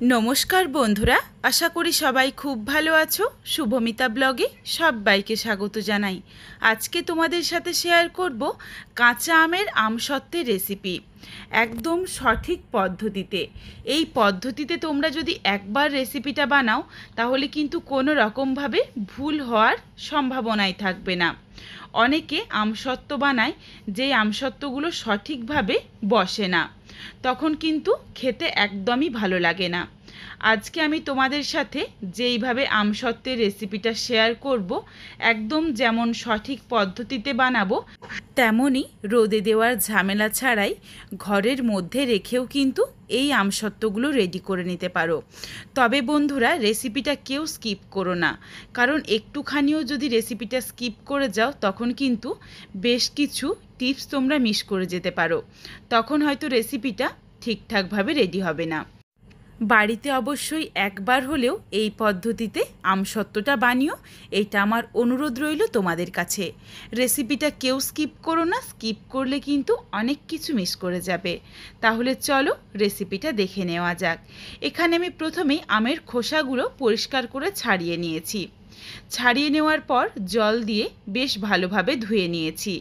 নমস্কার বন্ধুরা, আশা করি সবাই খুব ভালো আছো। শুভমিতা ব্লগে সবাইকে স্বাগত জানাই। আজকে তোমাদের সাথে শেয়ার করব কাঁচা আমের আমসত্ত্বের রেসিপি, একদম সঠিক পদ্ধতিতে। এই পদ্ধতিতে তোমরা যদি একবার রেসিপিটা বানাও তাহলে কিন্তু কোনো রকমভাবে ভুল হওয়ার সম্ভাবনাই থাকবে না। অনেকে আমসত্ত্ব বানায়, যেই আমসত্ত্বগুলো সঠিকভাবে বসে না, তখন কিন্তু খেতে একদমই ভালো লাগে না। আজকে আমি তোমাদের সাথে যেইভাবে আমসত্ত্বের রেসিপিটা শেয়ার করব, একদম যেমন সঠিক পদ্ধতিতে বানাবো তেমনই রোদে দেওয়ার ঝামেলা ছাড়াই ঘরের মধ্যে রেখেও কিন্তু এই আমসত্ত্বগুলো রেডি করে নিতে পারো। তবে বন্ধুরা, রেসিপিটা কেউ স্কিপ করো না, কারণ একটুখানিও যদি রেসিপিটা স্কিপ করে যাও তখন কিন্তু বেশ কিছু টিপস তোমরা মিস করে যেতে পারো। তখন হয়তো রেসিপিটা ঠিকঠাকভাবে রেডি হবে না। বাড়িতে অবশ্যই একবার হলেও এই পদ্ধতিতে আমসত্ত্বটা বানিও, এইটা আমার অনুরোধ রইল তোমাদের কাছে। রেসিপিটা কেউ স্কিপ করো না, স্কিপ করলে কিন্তু অনেক কিছু মিস করে যাবে। তাহলে চলো রেসিপিটা দেখে নেওয়া যাক। এখানে আমি প্রথমেই আমের খোসাগুলো পরিষ্কার করে ছাড়িয়ে নিয়েছি। ছাড়িয়ে নেওয়ার পর জল দিয়ে বেশ ভালোভাবে ধুয়ে নিয়েছি,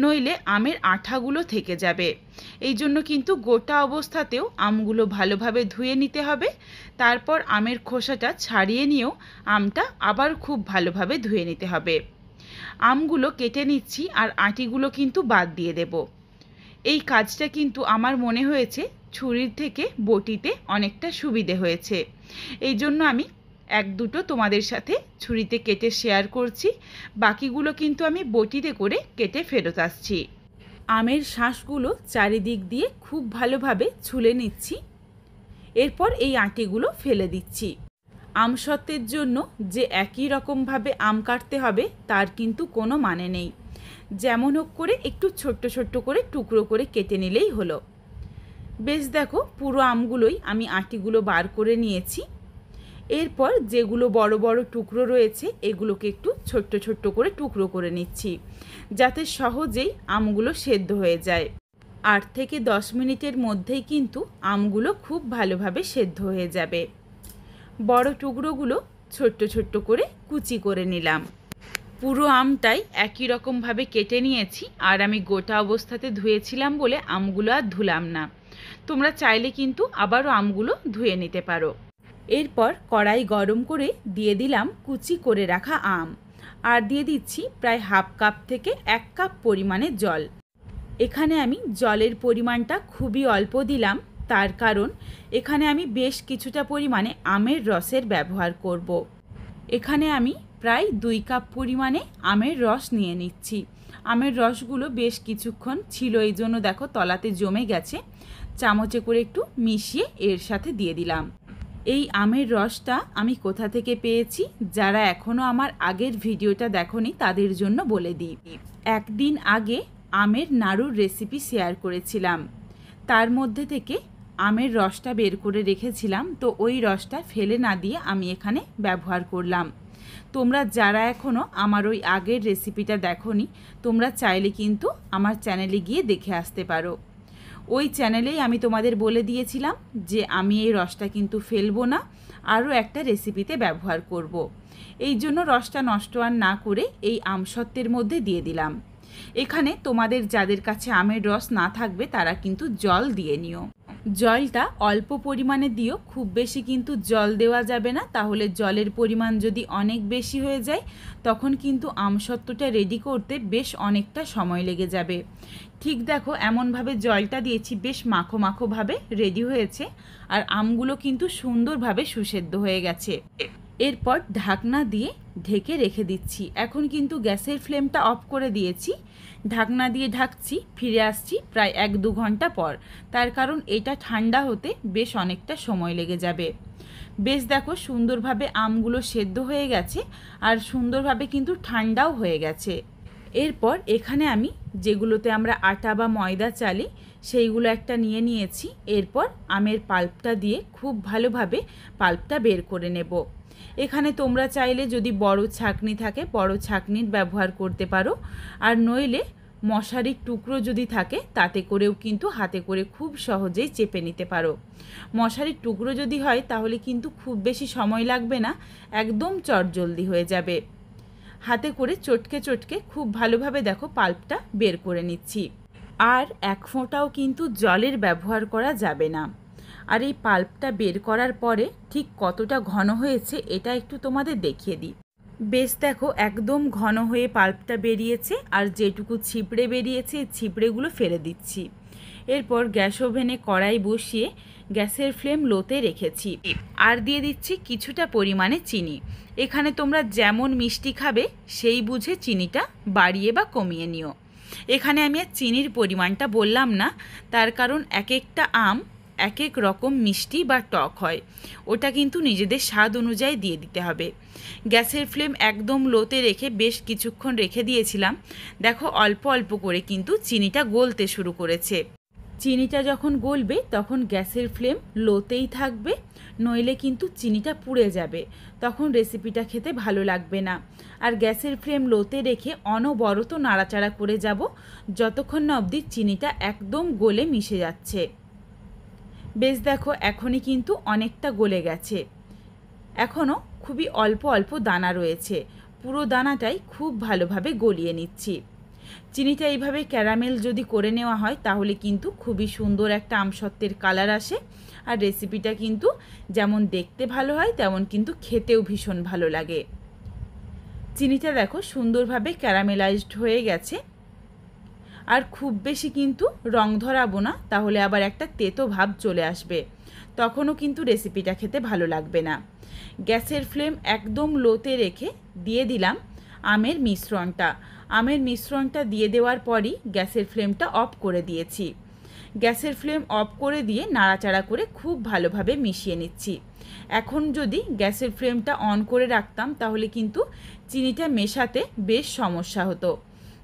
নইলে আমের আঠাগুলো থেকে যাবে। এই জন্য কিন্তু গোটা অবস্থাতেও আমগুলো ভালোভাবে ধুয়ে নিতে হবে। তারপর আমের খোসাটা ছাড়িয়ে নিয়েও আমটা আবার খুব ভালোভাবে ধুয়ে নিতে হবে। আমগুলো কেটে নিচ্ছি আর আটিগুলো কিন্তু বাদ দিয়ে দেব। এই কাজটা কিন্তু আমার মনে হয়েছে ছুরির থেকে বটিতে অনেকটা সুবিধে হয়েছে। এই জন্য আমি এক দুটো তোমাদের সাথে ছুরিতে কেটে শেয়ার করছি, বাকিগুলো কিন্তু আমি বটিতে করে কেটে ফেরত আসছি। আমের শাঁসগুলো চারিদিক দিয়ে খুব ভালোভাবে ছুলে নিচ্ছি। এরপর এই আটিগুলো ফেলে দিচ্ছি। আমসত্ত্বের জন্য যে একই রকমভাবে আম কাটতে হবে তার কিন্তু কোনো মানে নেই। যেমন হোক করে একটু ছোট্ট ছোট্ট করে টুকরো করে কেটে নিলেই হলো। বেশ দেখো, পুরো আমগুলোই আমি আটিগুলো বার করে নিয়েছি। এরপর যেগুলো বড় বড় টুকরো রয়েছে এগুলোকে একটু ছোট্ট ছোট্ট করে টুকরো করে নিচ্ছি, যাতে সহজেই আমগুলো সেদ্ধ হয়ে যায়। 8 থেকে 10 মিনিটের মধ্যেই কিন্তু আমগুলো খুব ভালোভাবে সেদ্ধ হয়ে যাবে। বড় টুকরোগুলো ছোট্ট ছোট্ট করে কুচি করে নিলাম। পুরো আমটাই একই রকমভাবে কেটে নিয়েছি, আর আমি গোটা অবস্থাতে ধুয়েছিলাম বলে আমগুলো আর ধুলাম না। তোমরা চাইলে কিন্তু আবারও আমগুলো ধুয়ে নিতে পারো। এরপর কড়াই গরম করে দিয়ে দিলাম কুচি করে রাখা আম, আর দিয়ে দিচ্ছি প্রায় হাফ কাপ থেকে 1 কাপ পরিমাণে জল। এখানে আমি জলের পরিমাণটা খুবই অল্প দিলাম, তার কারণ এখানে আমি বেশ কিছুটা পরিমাণে আমের রসের ব্যবহার করব। এখানে আমি প্রায় 2 কাপ পরিমাণে আমের রস নিয়ে নিচ্ছি। আমের রসগুলো বেশ কিছুক্ষণ ছিল, এই জন্য দেখো তলাতে জমে গেছে। চামচে করে একটু মিশিয়ে এর সাথে দিয়ে দিলাম। এই আমের রসটা আমি কোথা থেকে পেয়েছি, যারা এখনও আমার আগের ভিডিওটা দেখোনি তাদের জন্য বলে দিই। একদিন আগে আমের নাড়ুর রেসিপি শেয়ার করেছিলাম, তার মধ্যে থেকে আমের রসটা বের করে রেখেছিলাম, তো ওই রসটা ফেলে না দিয়ে আমি এখানে ব্যবহার করলাম। তোমরা যারা এখনও আমার ওই আগের রেসিপিটা দেখোনি, তোমরা চাইলে কিন্তু আমার চ্যানেলে গিয়ে দেখে আসতে পারো। ওই চ্যানেলেই আমি তোমাদের বলে দিয়েছিলাম যে আমি এই রসটা কিন্তু ফেলবো না, আরও একটা রেসিপিতে ব্যবহার করব। এই জন্য রসটা নষ্ট আর না করে এই আমসত্ত্বের মধ্যে দিয়ে দিলাম। এখানে তোমাদের যাদের কাছে আমের রস না থাকবে তারা কিন্তু জল দিয়ে নিও। জলটা অল্প পরিমাণে দিও, খুব বেশি কিন্তু জল দেওয়া যাবে না, তাহলে জলের পরিমাণ যদি অনেক বেশি হয়ে যায় তখন কিন্তু আমসত্ত্বটা রেডি করতে বেশ অনেকটা সময় লেগে যাবে। ঠিক দেখো, এমনভাবে জলটা দিয়েছি, বেশ মাখো মাখোভাবে রেডি হয়েছে, আর আমগুলো কিন্তু সুন্দরভাবে সুসেদ্ধ হয়ে গেছে। এরপর ঢাকনা দিয়ে ঢেকে রেখে দিচ্ছি। এখন কিন্তু গ্যাসের ফ্লেমটা অফ করে দিয়েছি। ঢাকনা দিয়ে ঢাকছি, ফিরে আসছি প্রায় 1-2 ঘন্টা পর, তার কারণ এটা ঠান্ডা হতে বেশ অনেকটা সময় লেগে যাবে। বেশ দেখো, সুন্দরভাবে আমগুলো সেদ্ধ হয়ে গেছে আর সুন্দরভাবে কিন্তু ঠান্ডাও হয়ে গেছে। এরপর এখানে আমি যেগুলোতে আমরা আটা বা ময়দা চালি সেইগুলো একটা নিয়ে নিয়েছি। এরপর আমের পাল্পটা দিয়ে খুব ভালোভাবে পাল্পটা বের করে নেব। এখানে তোমরা চাইলে যদি বড় ছাঁকনি থাকে বড় ছাঁকনির ব্যবহার করতে পারো, আর নইলে মশারির টুকরো যদি থাকে তাতে করেও কিন্তু হাতে করে খুব সহজেই চেপে নিতে পারো। মশারির টুকরো যদি হয় তাহলে কিন্তু খুব বেশি সময় লাগবে না, একদম চটজলদি হয়ে যাবে। হাতে করে চটকে চটকে খুব ভালোভাবে দেখো পাল্পটা বের করে নিচ্ছি। আর এক ফোঁটাও কিন্তু জলের ব্যবহার করা যাবে না। আর এই পাল্পটা বের করার পরে ঠিক কতটা ঘন হয়েছে এটা একটু তোমাদের দেখিয়ে দিই। বেশ দেখো একদম ঘন হয়ে পাল্পটা বেরিয়েছে, আর যেটুকু ছিপড়ে বেরিয়েছে ছিপড়েগুলো ফেলে দিচ্ছি। এরপর গ্যাস ওভেনে কড়াই বসিয়ে গ্যাসের ফ্লেম লোতে রেখেছি, আর দিয়ে দিচ্ছি কিছুটা পরিমাণে চিনি। এখানে তোমরা যেমন মিষ্টি খাবে সেই বুঝে চিনিটা বাড়িয়ে বা কমিয়ে নিও। এখানে আমি আর চিনির পরিমাণটা বললাম না, তার কারণ এক একটা আম এক এক রকম মিষ্টি বা টক হয়, ওটা কিন্তু নিজেদের স্বাদ অনুযায়ী দিয়ে দিতে হবে। গ্যাসের ফ্লেম একদম লোতে রেখে বেশ কিছুক্ষণ রেখে দিয়েছিলাম। দেখো অল্প অল্প করে কিন্তু চিনিটা গলতে শুরু করেছে। চিনিটা যখন গলবে তখন গ্যাসের ফ্লেম লোতেই থাকবে, নইলে কিন্তু চিনিটা পুড়ে যাবে, তখন রেসিপিটা খেতে ভালো লাগবে না। আর গ্যাসের ফ্লেম লোতে রেখে অনবরত নাড়াচাড়া করে যাব যতক্ষণ না অবধি চিনিটা একদম গলে মিশে যাচ্ছে। বেশ দেখো এখনই কিন্তু অনেকটা গলে গেছে, এখনও খুবই অল্প অল্প দানা রয়েছে, পুরো দানাটাই খুব ভালোভাবে গলিয়ে নিচ্ছি। চিনিটা এইভাবে ক্যারামেল যদি করে নেওয়া হয় তাহলে কিন্তু খুবই সুন্দর একটা আমসত্ত্বের কালার আসে, আর রেসিপিটা কিন্তু যেমন দেখতে ভালো হয় তেমন কিন্তু খেতেও ভীষণ ভালো লাগে। চিনিটা দেখো সুন্দরভাবে ক্যারামেলাইজড হয়ে গেছে, আর খুব বেশি কিন্তু রং ধরাবো না, তাহলে আবার একটা তেতো ভাব চলে আসবে, তখনও কিন্তু রেসিপিটা খেতে ভালো লাগবে না। গ্যাসের ফ্লেম একদম লোতে রেখে দিয়ে দিলাম আমের মিশ্রণটা। আমের মিশ্রণটা দিয়ে দেওয়ার পরই গ্যাসের ফ্লেমটা অফ করে দিয়েছি। গ্যাসের ফ্লেম অফ করে দিয়ে নাড়াচাড়া করে খুব ভালোভাবে মিশিয়ে নিচ্ছি। এখন যদি গ্যাসের ফ্লেমটা অন করে রাখতাম তাহলে কিন্তু চিনিটা মেশাতে বেশ সমস্যা হতো,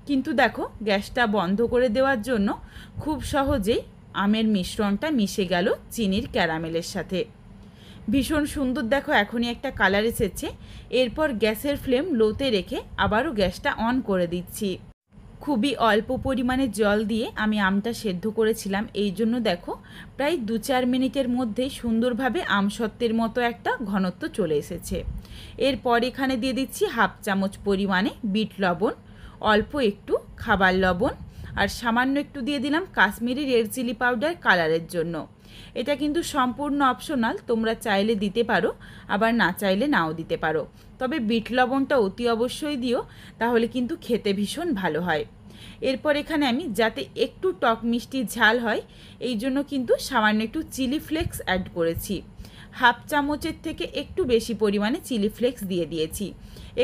কিন্তু দেখো গ্যাসটা বন্ধ করে দেওয়ার জন্য খুব সহজেই আমের মিশ্রণটা মিশে গেল চিনির ক্যারামেলের সাথে। ভীষণ সুন্দর দেখো এখনই একটা কালার এসেছে। এরপর গ্যাসের ফ্লেম লোতে রেখে আবারও গ্যাসটা অন করে দিচ্ছি। খুবই অল্প পরিমাণে জল দিয়ে আমি আমটা সেদ্ধ করেছিলাম, এই জন্য দেখো প্রায় 2-4 মিনিটের মধ্যেই সুন্দরভাবে আমসত্ত্বের মতো একটা ঘনত্ব চলে এসেছে। এরপর এখানে দিয়ে দিচ্ছি 1/2 চামচ পরিমাণে বিট লবণ, অল্প একটু খাবার লবণ, আর সামান্য একটু দিয়ে দিলাম কাশ্মীরি রেড চিলি পাউডার কালারের জন্য। এটা কিন্তু সম্পূর্ণ অপশনাল, তোমরা চাইলে দিতে পারো আবার না চাইলে নাও দিতে পারো, তবে বিট লবণটা অতি অবশ্যই দিও, তাহলে কিন্তু খেতে ভীষণ ভালো হয়। এরপর এখানে আমি যাতে একটু টক মিষ্টি ঝাল হয় এই জন্য কিন্তু সামান্য একটু চিলি ফ্লেক্স অ্যাড করেছি। 1/2 চামচের থেকে একটু বেশি পরিমাণে চিলি ফ্লেক্স দিয়ে দিয়েছি।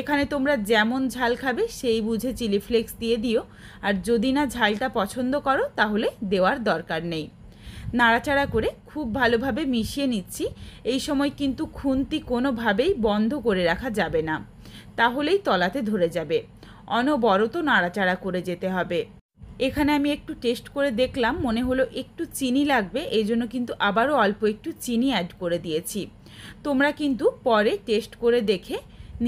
এখানে তোমরা যেমন ঝাল খাবে সেই বুঝে চিলি ফ্লেক্স দিয়ে দিও, আর যদি না ঝালটা পছন্দ করো তাহলে দেওয়ার দরকার নেই। নাড়াচাড়া করে খুব ভালোভাবে মিশিয়ে নিচ্ছি। এই সময় কিন্তু খুন্তি কোনোভাবেই বন্ধ করে রাখা যাবে না, তাহলেই তলাতে ধরে যাবে, অনবরত নাড়াচাড়া করে যেতে হবে। এখানে আমি একটু টেস্ট করে দেখলাম, মনে হলো একটু চিনি লাগবে, এই জন্য কিন্তু আবারও অল্প একটু চিনি অ্যাড করে দিয়েছি। তোমরা কিন্তু পরে টেস্ট করে দেখে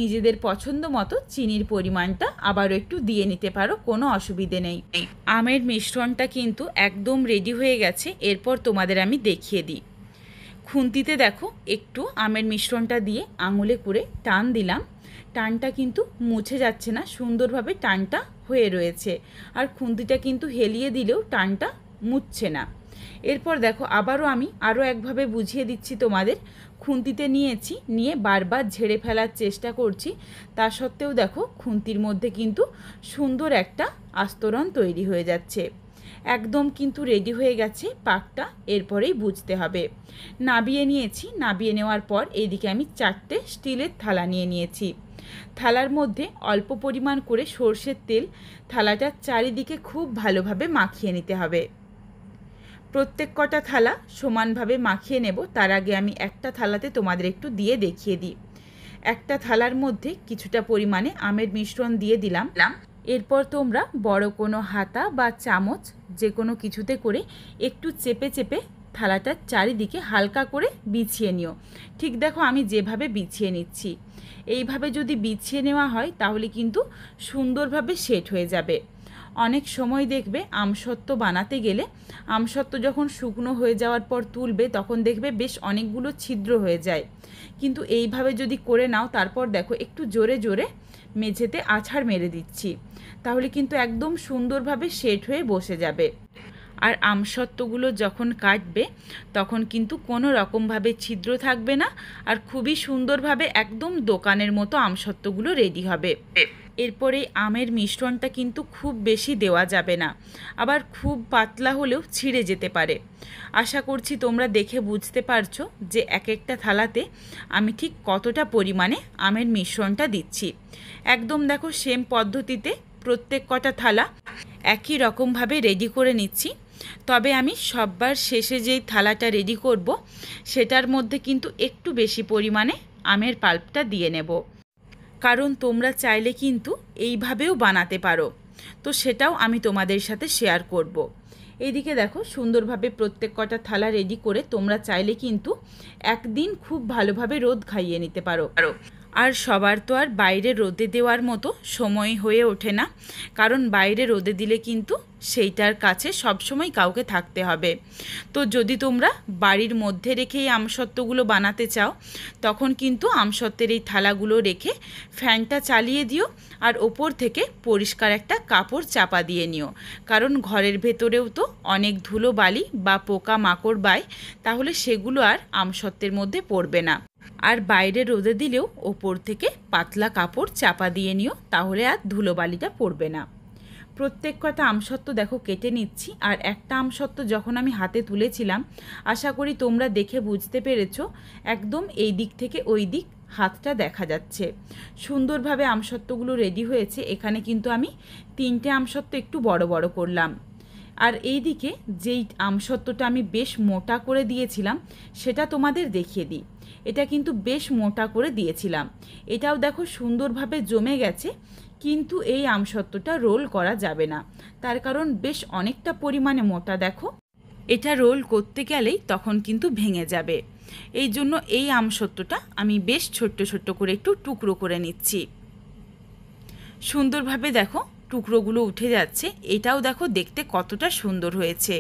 নিজেদের পছন্দ মতো চিনির পরিমাণটা আবারও একটু দিয়ে নিতে পারো, কোনো অসুবিধে নেই। আমের মিশ্রণটা কিন্তু একদম রেডি হয়ে গেছে। এরপর তোমাদের আমি দেখিয়ে দিই। খুন্তিতে দেখো একটু আমের মিশ্রণটা দিয়ে আঙুলে করে টান দিলাম, টানটা কিন্তু মুছে যাচ্ছে না, সুন্দরভাবে টানটা হয়ে রয়েছে, আর খুন্তিটা কিন্তু হেলিয়ে দিলেও টানটা মুছছে না। এরপর দেখো আবারও আমি আরও একভাবে বুঝিয়ে দিচ্ছি তোমাদের। খুন্তিতে নিয়েছি, নিয়ে বারবার ঝেড়ে ফেলার চেষ্টা করছি, তা সত্ত্বেও দেখো খুন্তির মধ্যে কিন্তু সুন্দর একটা আস্তরণ তৈরি হয়ে যাচ্ছে। একদম কিন্তু রেডি হয়ে গেছে পাকটা, এরপরেই বুঝতে হবে। নাবিয়ে নিয়েছি, নাবিয়ে নেওয়ার পর এইদিকে আমি 4টে স্টিলের থালা নিয়ে নিয়েছি। থালার মধ্যে অল্প পরিমাণ করে সর্ষের তেল থালাটার চারিদিকে খুব ভালোভাবে মাখিয়ে নিতে হবে। প্রত্যেক কটা থালা সমানভাবে মাখিয়ে নেব, তার আগে আমি একটা থালাতে তোমাদের একটু দিয়ে দেখিয়ে দিই। একটা থালার মধ্যে কিছুটা পরিমাণে আমের মিশ্রণ দিয়ে দিলাম। এরপর তোমরা বড় কোনো হাতা বা চামচ যে কোনো কিছুতে করে একটু চেপে চেপে থালাটার চারিদিকে হালকা করে বিছিয়ে নিও। ঠিক দেখো আমি যেভাবে বিছিয়ে নিচ্ছি, এইভাবে যদি বিছিয়ে নেওয়া হয় তাহলে কিন্তু সুন্দরভাবে সেট হয়ে যাবে। অনেক সময় দেখবে আমসত্ত্ব বানাতে গেলে আমসত্ত্ব যখন শুকনো হয়ে যাওয়ার পর তুলবে তখন দেখবে বেশ অনেকগুলো ছিদ্র হয়ে যায়, কিন্তু এইভাবে যদি করে নাও তারপর দেখো একটু জোরে জোরে মেঝেতে আছাড় মেরে দিচ্ছি, তাহলে কিন্তু একদম সুন্দরভাবে সেট হয়ে বসে যাবে। আর আমসত্ত্বগুলো যখন কাটবে তখন কিন্তু কোনো রকমভাবে ছিদ্র থাকবে না, আর খুবই সুন্দরভাবে একদম দোকানের মতো আমসত্ত্বগুলো রেডি হবে। এরপরে আমের মিশ্রণটা কিন্তু খুব বেশি দেওয়া যাবে না, আবার খুব পাতলা হলেও ছিঁড়ে যেতে পারে। আশা করছি তোমরা দেখে বুঝতে পারছো যে এক একটা থালাতে আমি ঠিক কতটা পরিমাণে আমের মিশ্রণটা দিচ্ছি। একদম দেখো সেম পদ্ধতিতে প্রত্যেক কটা থালা একই রকমভাবে রেডি করে নিচ্ছি। তবে আমি সববার শেষে যেই থালাটা রেডি করব সেটার মধ্যে কিন্তু একটু বেশি পরিমাণে আমের পাল্পটা দিয়ে নেব, কারণ তোমরা চাইলে কিন্তু এইভাবেও বানাতে পারো, তো সেটাও আমি তোমাদের সাথে শেয়ার করব। এইদিকে দেখো সুন্দরভাবে প্রত্যেক কটা থালা রেডি করে তোমরা চাইলে কিন্তু একদিন খুব ভালোভাবে রোদ খাইয়ে নিতে পারো। আর সবার তো আর বাইরে রোদে দেওয়ার মতো সময় হয়ে ওঠে না, কারণ বাইরে রোদে দিলে কিন্তু সেইটার কাছে সবসময় কাউকে থাকতে হবে। তো যদি তোমরা বাড়ির মধ্যে রেখেই আমসত্ত্বগুলো বানাতে চাও তখন কিন্তু আমসত্ত্বের এই থালাগুলো রেখে ফ্যানটা চালিয়ে দিও, আর ওপর থেকে পরিষ্কার একটা কাপড় চাপা দিয়ে নিও, কারণ ঘরের ভেতরেও তো অনেক ধুলো বালি বা পোকা মাকড় বায়, তাহলে সেগুলো আর আমসত্ত্বের মধ্যে পড়বে না। আর বাইরে রোদে দিলেও ওপর থেকে পাতলা কাপড় চাপা দিয়ে নিও, তাহলে আর ধুলোবালিটা পড়বে না। প্রত্যেক কটা আমসত্ত্ব দেখো কেটে নিচ্ছি, আর একটা আমসত্ত্ব যখন আমি হাতে তুলেছিলাম আশা করি তোমরা দেখে বুঝতে পেরেছো, একদম এই দিক থেকে ওই দিক হাতটা দেখা যাচ্ছে। সুন্দরভাবে আমসত্ত্বগুলো রেডি হয়েছে। এখানে কিন্তু আমি 3টে আমসত্ত্ব একটু বড় বড় করলাম। আর এই দিকে যেই আমসত্ত্বটা আমি বেশ মোটা করে দিয়েছিলাম সেটা তোমাদের দেখিয়ে দিই। এটা কিন্তু বেশ মোটা করে দিয়েছিলাম, এটাও দেখো সুন্দরভাবে জমে গেছে, কিন্তু এই আমসত্ত্বটা রোল করা যাবে না, তার কারণ বেশ অনেকটা পরিমাণে মোটা। দেখো এটা রোল করতে গেলেই তখন কিন্তু ভেঙে যাবে, এই জন্য এই আমসত্ত্বটা আমি বেশ ছোট্ট ছোট্ট করে একটু টুকরো করে নিচ্ছি। সুন্দরভাবে দেখো টুকরোগুলো উঠে যাচ্ছে, এটাও দেখো দেখতে কতটা সুন্দর হয়েছে।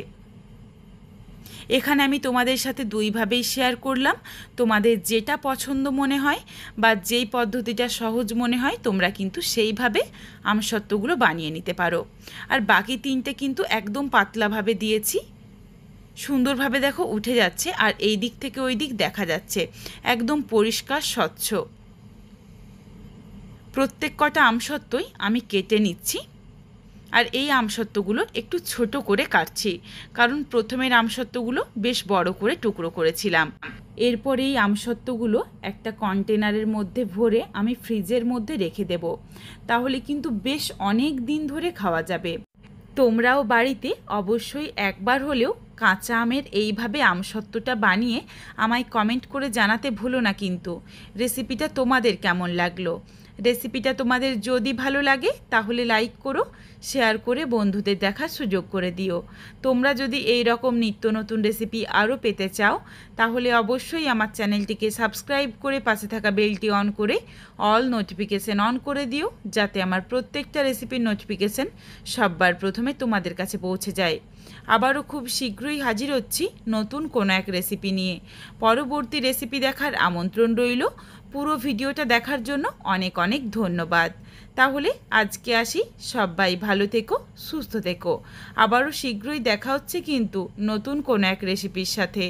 এখানে আমি তোমাদের সাথে দুইভাবেই শেয়ার করলাম, তোমাদের যেটা পছন্দ মনে হয় বা যেই পদ্ধতিটা সহজ মনে হয় তোমরা কিন্তু সেইভাবে আমসত্ত্বগুলো বানিয়ে নিতে পারো। আর বাকি 3টে কিন্তু একদম পাতলাভাবে দিয়েছি, সুন্দরভাবে দেখো উঠে যাচ্ছে, আর এই দিক থেকে ওই দিক দেখা যাচ্ছে, একদম পরিষ্কার স্বচ্ছ। প্রত্যেক কটা আমসত্ত্বই আমি কেটে নিচ্ছি, আর এই আমসত্ত্বগুলো একটু ছোট করে কাটছি, কারণ প্রথমের আমসত্ত্বগুলো বেশ বড় করে টুকরো করেছিলাম। এরপর এই আমসত্ত্বগুলো একটা কন্টেনারের মধ্যে ভরে আমি ফ্রিজের মধ্যে রেখে দেব, তাহলে কিন্তু বেশ অনেক দিন ধরে খাওয়া যাবে। তোমরাও বাড়িতে অবশ্যই একবার হলেও কাঁচা আমের এইভাবে আমসত্ত্বটা বানিয়ে আমায় কমেন্ট করে জানাতে ভুলো না কিন্তু রেসিপিটা তোমাদের কেমন লাগলো। রেসিপিটা তোমাদের যদি ভালো লাগে তাহলে লাইক করো, শেয়ার করে বন্ধুদের দেখার সুযোগ করে দিও। তোমরা যদি এই রকম নিত্য নতুন রেসিপি আরও পেতে চাও তাহলে অবশ্যই আমার চ্যানেলটিকে সাবস্ক্রাইব করে পাশে থাকা বেলটি অন করে অল নোটিফিকেশান অন করে দিও, যাতে আমার প্রত্যেকটা রেসিপির নোটিফিকেশান সববার প্রথমে তোমাদের কাছে পৌঁছে যায়। আবারও খুব শীঘ্রই হাজির হচ্ছি নতুন কোনো এক রেসিপি নিয়ে। পরবর্তী রেসিপি দেখার আমন্ত্রণ রইল। পুরো ভিডিওটা দেখার জন্য অনেক অনেক ধন্যবাদ। তাহলে আজকে আসি, সবাই ভালো থেকো, সুস্থ থেকো। আবারও শীঘ্রই দেখা হচ্ছে কিন্তু নতুন কোনো এক রেসিপির সাথে।